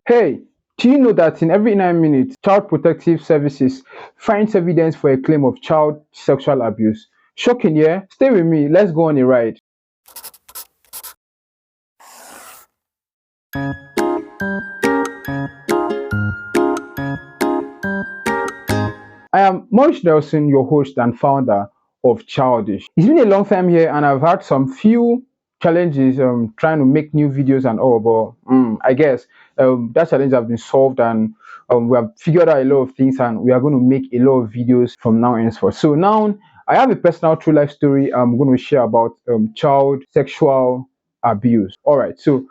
Hey, do you know that in every 9 minutes, Child Protective Services finds evidence for a claim of child sexual abuse? Shocking, yeah? Stay with me. Let's go on a ride. I am Maurice Nelson, your host and founder of Childish. It's been a long time here, and I've had some few challenges trying to make new videos and all, but I guess that challenge has been solved, and we have figured out a lot of things, and we are going to make a lot of videos from now henceforth. So now I have a personal true life story I'm going to share about child sexual abuse. All right, so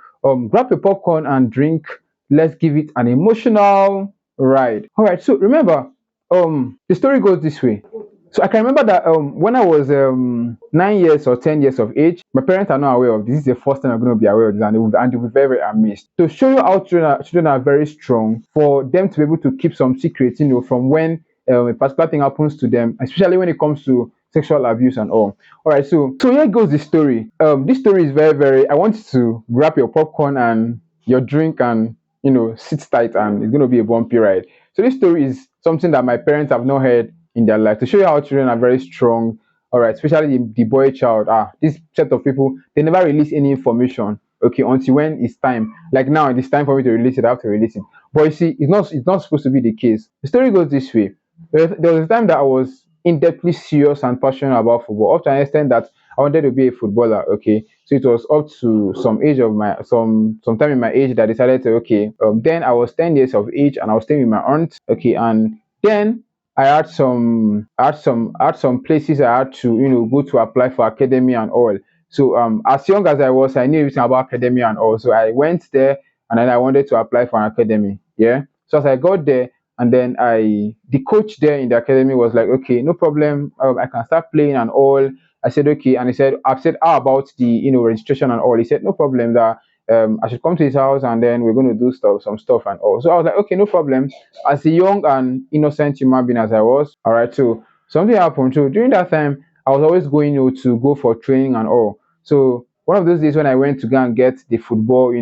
grab your popcorn and drink. Let's give it an emotional ride. All right, so remember, the story goes this way. So I can remember that when I was 9 years or 10 years of age, my parents are not aware of this. This is the first time I'm going to be aware of this, and they will be very, very amazed. To show you how children are very strong, for them to be able to keep some secrets, from when a particular thing happens to them, especially when it comes to sexual abuse and all. All right, so here goes the story. This story is very, very. I want you to grab your popcorn and your drink and sit tight, and it's going to be a bumpy ride. So this story is something that my parents have not heard in their life, to show you how children are very strong. All right, especially the boy child. This set of people, they never release any information. Okay, until when it's time. Like now, it's time for me to release it. I have to release it. But you see, it's not supposed to be the case. The story goes this way. There was a time that I was in-depthly serious and passionate about football, up to an extent that I wanted to be a footballer. Okay, so it was up to some age of my some time in my age that I decided to, okay. Then I was 10 years of age and I was staying with my aunt. Okay, and then I had some places I had to go to apply for academy and all. So as young as I was, I knew everything about academy and all. So I went there and then I wanted to apply for an academy. Yeah. So as I got there, and then the coach there in the academy was like, okay, no problem, I can start playing and all. I said okay, and he said, I've said how about the registration and all. He said no problem, that I should come to his house and then we're going to do some stuff and all. So I was like, okay, no problem. As a young and innocent human being as I was, all right. So something happened. So during that time, I was always going to go for training and all. So one of those days when I went to go and get the football,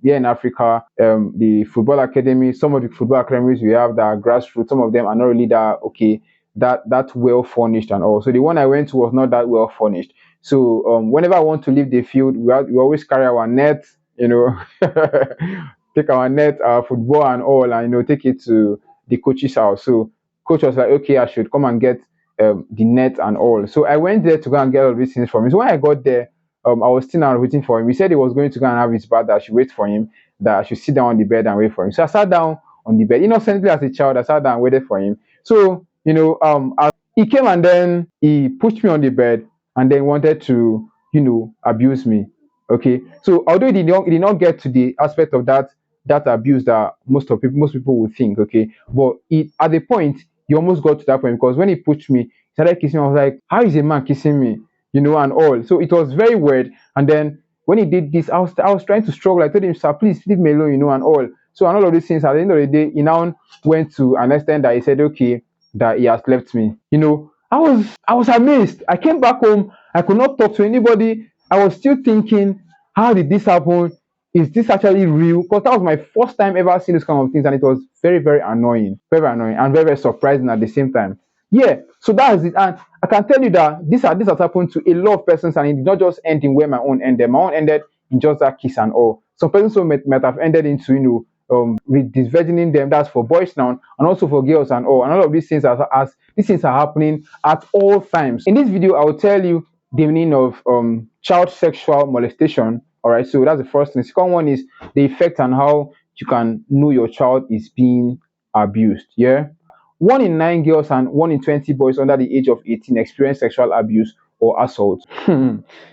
here in Africa, the football academy, some of the football academies we have that are grassroots, some of them are not really that okay, that well furnished and all. So the one I went to was not that well furnished. So whenever I want to leave the field, we always carry our net, take our net, our football and all, and take it to the coach's house. So coach was like, okay, I should come and get the net and all. So I went there to go and get all these things from him. So when I got there, I was still now waiting for him. He said he was going to go and have his bath, that I should wait for him, that I should sit down on the bed and wait for him. So I sat down on the bed. Innocently as a child, I sat down and waited for him. So, as he came and then he pushed me on the bed and then wanted to, abuse me. Okay. So although he did not get to the aspect of that abuse that most people would think, okay. But at the point he almost got to that point, because when he pushed me, he started kissing me. I was like, how is a man kissing me? And all. So it was very weird. And then when he did this, I was trying to struggle. I told him, sir, please leave me alone, and all. So and all of these things, at the end of the day, he now went to an extent that he said, okay, that he has left me. I was amazed. I came back home. I could not talk to anybody. I was still thinking, how did this happen? Is this actually real? Because that was my first time ever seeing this kind of things, and it was very, very annoying, very annoying, and very, very surprising at the same time. Yeah, so that is it. And I can tell you that this has happened to a lot of persons, and it did not just end in where my own ended. My own ended in just that kiss and all. Some persons who might have ended into disvirgining them. That's for boys now, and also for girls and all. And all of these things, as these things are happening at all times. In this video, I will tell you the meaning of child sexual molestation. All right, so that's the first thing. The second one is the effect and how you can know your child is being abused. Yeah. 1 in 9 girls and 1 in 20 boys under the age of 18 experience sexual abuse or assault.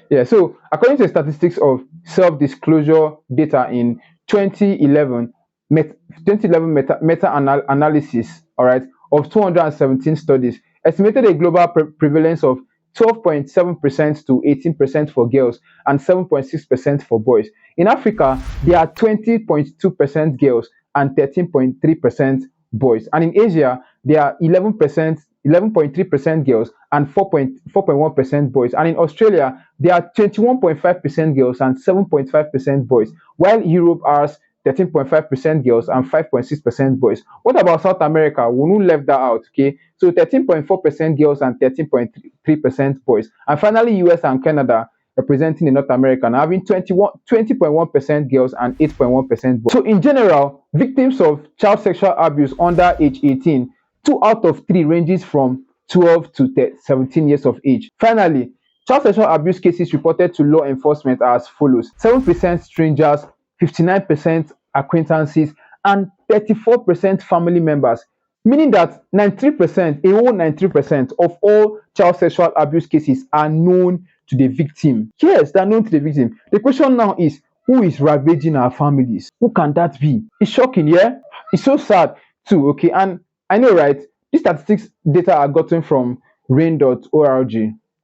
Yeah, so according to the statistics of self-disclosure data in 2011, 2011 meta-analysis, all right, of 217 studies, estimated a global prevalence of 12.7% to 18% for girls and 7.6% for boys. In Africa, there are 20.2% girls and 13.3% boys. And in Asia, there are 11.3% girls and 4.1% boys. And in Australia, there are 21.5% girls and 7.5% boys. While Europe has 13.5% girls, and 5.6% boys. What about South America? We won't left that out, okay? So 13.4% girls and 13.3% boys. And finally, US and Canada representing the North American, having 20.1% girls and 8.1% boys. So in general, victims of child sexual abuse under age 18, 2 out of 3 ranges from 12 to 17 years of age. Finally, child sexual abuse cases reported to law enforcement are as follows: 7% strangers, 59% acquaintances, and 34% family members. Meaning that 93%, a whole 93% of all child sexual abuse cases are known to the victim. Yes, they are known to the victim. The question now is, who is ravaging our families? Who can that be? It's shocking, yeah? It's so sad too, okay? And I know, right? These statistics data are gotten from rain.org.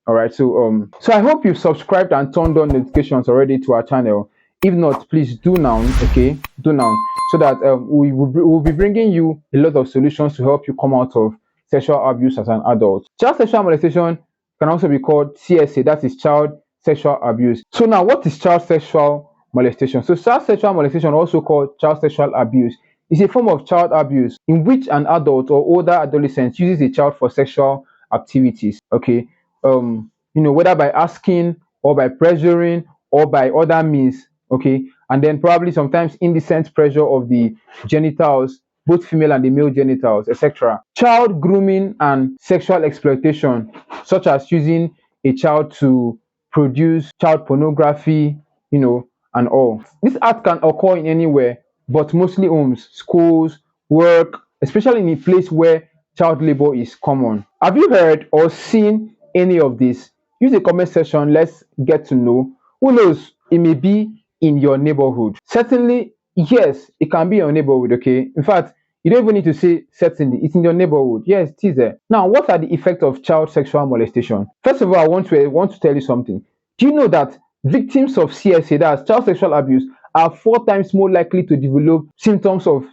All right, so I hope you've subscribed and turned on notifications already to our channel. If not, please do now, okay? Do now, so that we'll be bringing you a lot of solutions to help you come out of sexual abuse as an adult. Child sexual molestation can also be called CSA, that is child sexual abuse. So now, what is child sexual molestation? So child sexual molestation, also called child sexual abuse, is a form of child abuse in which an adult or older adolescent uses a child for sexual activities, okay? Whether by asking or by pressuring or by other means, okay? And then probably sometimes indecent pressure of the genitals, both female and the male genitals, etc. Child grooming and sexual exploitation, such as using a child to produce child pornography, and all. This act can occur in anywhere, but mostly homes, schools, work, especially in a place where child labor is common. Have you heard or seen any of this? Use the comment section. Let's get to know. Who knows? It may be in your neighborhood. Certainly, yes, it can be in your neighborhood, okay? In fact, you don't even need to say certainly. It's in your neighborhood. Yes, it is there. Now, what are the effects of child sexual molestation? First of all, I want to tell you something. Do you know that victims of CSA, that's child sexual abuse, are 4 times more likely to develop symptoms of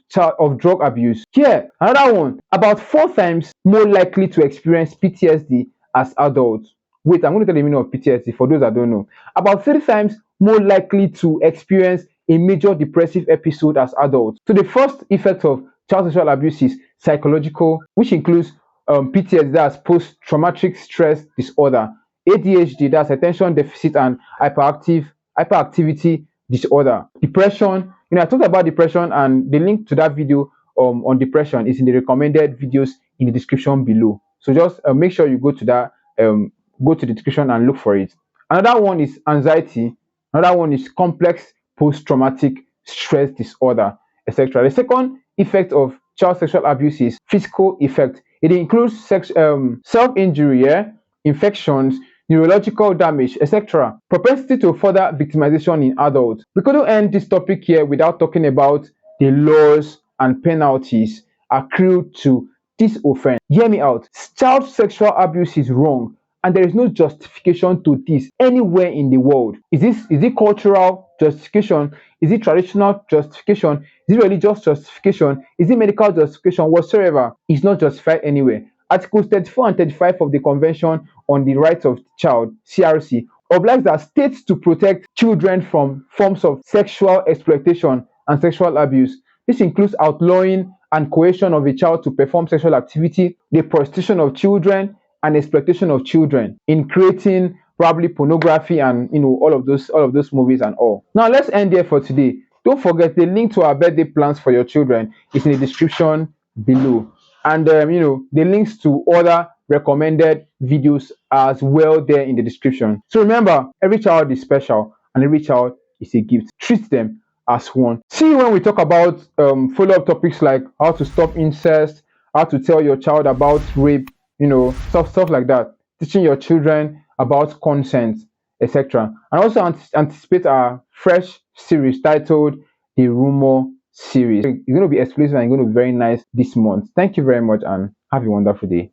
drug abuse? Yeah, another one, about 4 times more likely to experience PTSD as adults. Wait, I'm going to tell you the meaning of PTSD for those that don't know. About 3 times more likely to experience a major depressive episode as adults. So the first effect of child sexual abuse is psychological, which includes PTSD, that's post-traumatic stress disorder, ADHD, that's attention deficit and hyperactivity disorder, depression. I talked about depression, and the link to that video on depression is in the recommended videos in the description below. So just make sure you go to that, go to the description and look for it. Another one is anxiety. Another one is complex post-traumatic stress disorder, etc. The second effect of child sexual abuse is physical effect. It includes self-injury, infections, neurological damage, etc. Propensity to further victimization in adults. We couldn't end this topic here without talking about the laws and penalties accrued to this offense. Hear me out. Child sexual abuse is wrong, and there is no justification to this anywhere in the world. Is it cultural justification? Is it traditional justification? Is it religious justification? Is it medical justification? Whatsoever is not justified anywhere. Articles 34 and 35 of the Convention on the Rights of the Child, CRC, obliges the states to protect children from forms of sexual exploitation and sexual abuse. This includes outlawing and coercion of a child to perform sexual activity, the prostitution of children, and exploitation of children in creating probably pornography and all of those movies and all. Now let's end there for today. Don't forget, the link to our birthday plans for your children is in the description below, and the links to other recommended videos as well there in the description. So remember, every child is special and every child is a gift. Treat them as one. See you when we talk about follow-up topics like how to stop incest, how to tell your child about rape, stuff like that, teaching your children about consent, etc. And also anticipate our fresh series titled the Rumor Series. It's going to be exclusive and it's going to be very nice this month. Thank you very much and have a wonderful day.